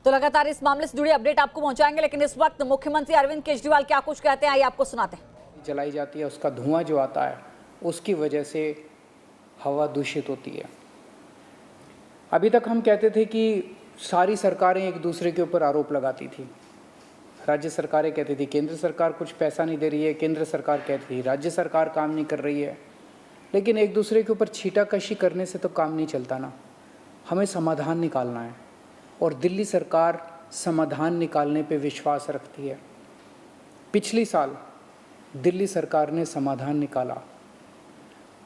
तो लगातार इस मामले से जुड़ी अपडेट आपको पहुंचाएंगे, लेकिन इस वक्त मुख्यमंत्री अरविंद केजरीवाल क्या कुछ कहते हैं आइए आपको सुनाते हैं। जलाई जाती है, उसका धुआं जो आता है उसकी वजह से हवा दूषित होती है। अभी तक हम कहते थे कि सारी सरकारें एक दूसरे के ऊपर आरोप लगाती थी। राज्य सरकारें कहती थी केंद्र सरकार कुछ पैसा नहीं दे रही है, केंद्र सरकार कहती थी राज्य सरकार काम नहीं कर रही है। लेकिन एक दूसरे के ऊपर छीटाकशी करने से तो काम नहीं चलता ना, हमें समाधान निकालना है और दिल्ली सरकार समाधान निकालने पे विश्वास रखती है। पिछली साल दिल्ली सरकार ने समाधान निकाला।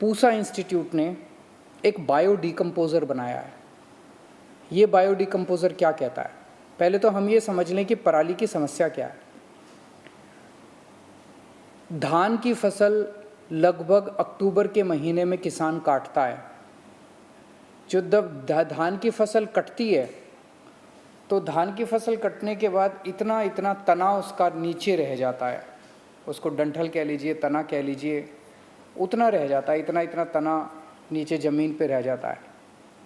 पूसा इंस्टीट्यूट ने एक बायो डिकम्पोज़र बनाया है। ये बायो डिकम्पोज़र क्या कहता है? पहले तो हम ये समझ लें कि पराली की समस्या क्या है। धान की फसल लगभग अक्टूबर के महीने में किसान काटता है। जो जब धान की फसल कटती है तो धान की फसल कटने के बाद इतना इतना तना उसका नीचे रह जाता है, उसको डंठल कह लीजिए, तना कह लीजिए, उतना रह जाता है, इतना इतना तना नीचे ज़मीन पे रह जाता है।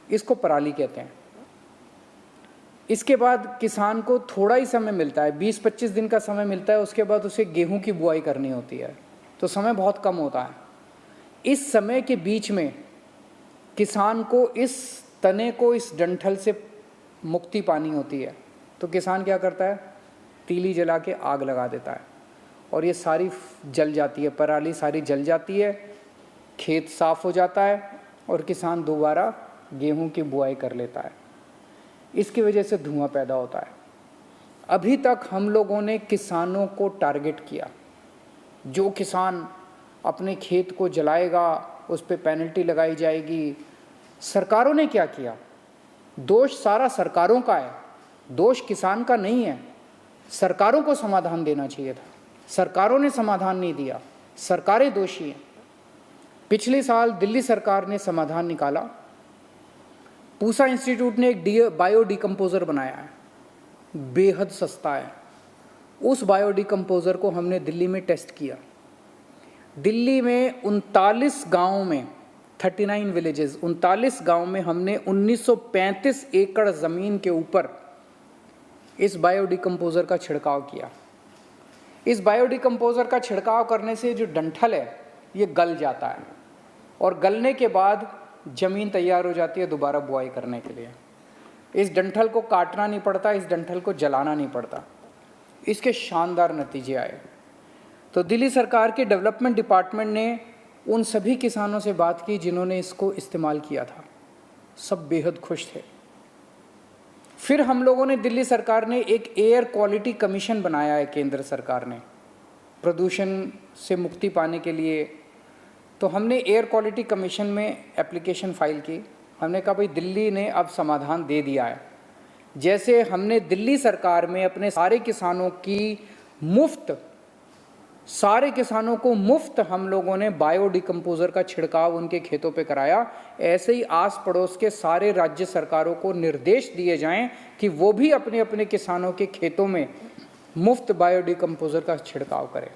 इसको पराली कहते हैं। इसके बाद किसान को थोड़ा ही समय मिलता है, 20-25 दिन का समय मिलता है। उसके बाद उसे गेहूं की बुआई करनी होती है, तो समय बहुत कम होता है। इस समय के बीच में किसान को इस तने को, इस डंठल से मुक्ति पानी होती है। तो किसान क्या करता है? तीली जला के आग लगा देता है और ये सारी जल जाती है, पराली सारी जल जाती है, खेत साफ हो जाता है और किसान दोबारा गेहूं की बुआई कर लेता है। इसकी वजह से धुआं पैदा होता है। अभी तक हम लोगों ने किसानों को टारगेट किया। जो किसान अपने खेत को जलाएगा उस पर पेनल्टी लगाई जाएगी। सरकारों ने क्या किया? दोष सारा सरकारों का है, दोष किसान का नहीं है। सरकारों को समाधान देना चाहिए था, सरकारों ने समाधान नहीं दिया, सरकारें दोषी हैं। पिछले साल दिल्ली सरकार ने समाधान निकाला। पूसा इंस्टीट्यूट ने एक बायो डिकम्पोज़र बनाया है, बेहद सस्ता है। उस बायो डिकम्पोज़र को हमने दिल्ली में टेस्ट किया। दिल्ली में 39 गाँव में 39 विलेजेस, 39 गांव में हमने 1935 एकड़ ज़मीन के ऊपर इस बायो डिकम्पोज़र का छिड़काव किया। इस बायो डिकम्पोज़र का छिड़काव करने से जो डंठल है ये गल जाता है और गलने के बाद ज़मीन तैयार हो जाती है दोबारा बुआई करने के लिए। इस डंठल को काटना नहीं पड़ता, इस डंठल को जलाना नहीं पड़ता। इसके शानदार नतीजे आए। तो दिल्ली सरकार के डेवलपमेंट डिपार्टमेंट ने उन सभी किसानों से बात की जिन्होंने इसको इस्तेमाल किया था। सब बेहद खुश थे। फिर हम लोगों ने, दिल्ली सरकार ने एक एयर क्वालिटी कमीशन बनाया है केंद्र सरकार ने, प्रदूषण से मुक्ति पाने के लिए। तो हमने एयर क्वालिटी कमीशन में एप्लीकेशन फाइल की। हमने कहा भाई दिल्ली ने अब समाधान दे दिया है। जैसे हमने दिल्ली सरकार में अपने सारे किसानों को मुफ्त हम लोगों ने बायो डिकम्पोज़र का छिड़काव उनके खेतों पे कराया, ऐसे ही आस पड़ोस के सारे राज्य सरकारों को निर्देश दिए जाएं कि वो भी अपने अपने किसानों के खेतों में मुफ्त बायो डिकम्पोज़र का छिड़काव करें।